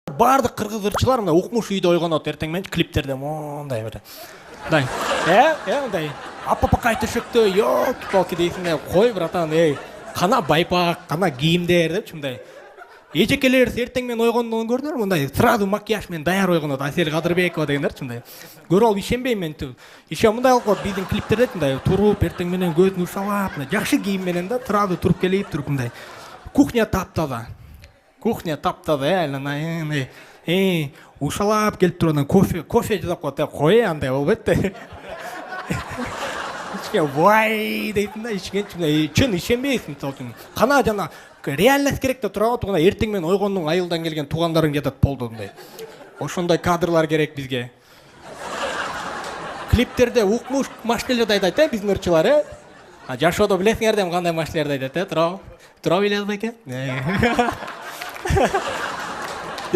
Бардык кыргыз ырчылар мындай укмуш үйдө ойгонот эртең менен клиптерде мондай бир. Мындай. Мындай. Аппакай төшөктө, ёлки-палки дейсиң, кой братан, кана байпак, кана кийимдер депчи мындай. Эжекелер эртең менен ойгондон көрдүңөрбү мындай сразу макияж менен даяр ойгонот. Асель Кадырбекова дегендерчи мындай. Көрүп алып ишенбейм мен. Иши мындай кылып биздин клиптерде мындай туруп эртең менен көзүн ушалап, мындай жакшы кийим менен да сразу туруп келип туруп мындай. Кухня таптаза. Кухня таптаза, ушалап келип туруп кофе жасап коет. Кой андай болбойт да. Вай дейтин да, ичкенчи чын ишенбейсиң мисалы үчүн. Кана жана реальность керек да тура отугана эртең менен ойгондон айылдан келген туугандарың жатат болду мындай. Ошондой кадрлар керек бизге. Клиптерде укмуш машинелерди айтат, биздин ырчылар, Жашоодо билесиңер да кандай машинелерди айтат, туурабы? Туурабы билесиз экен?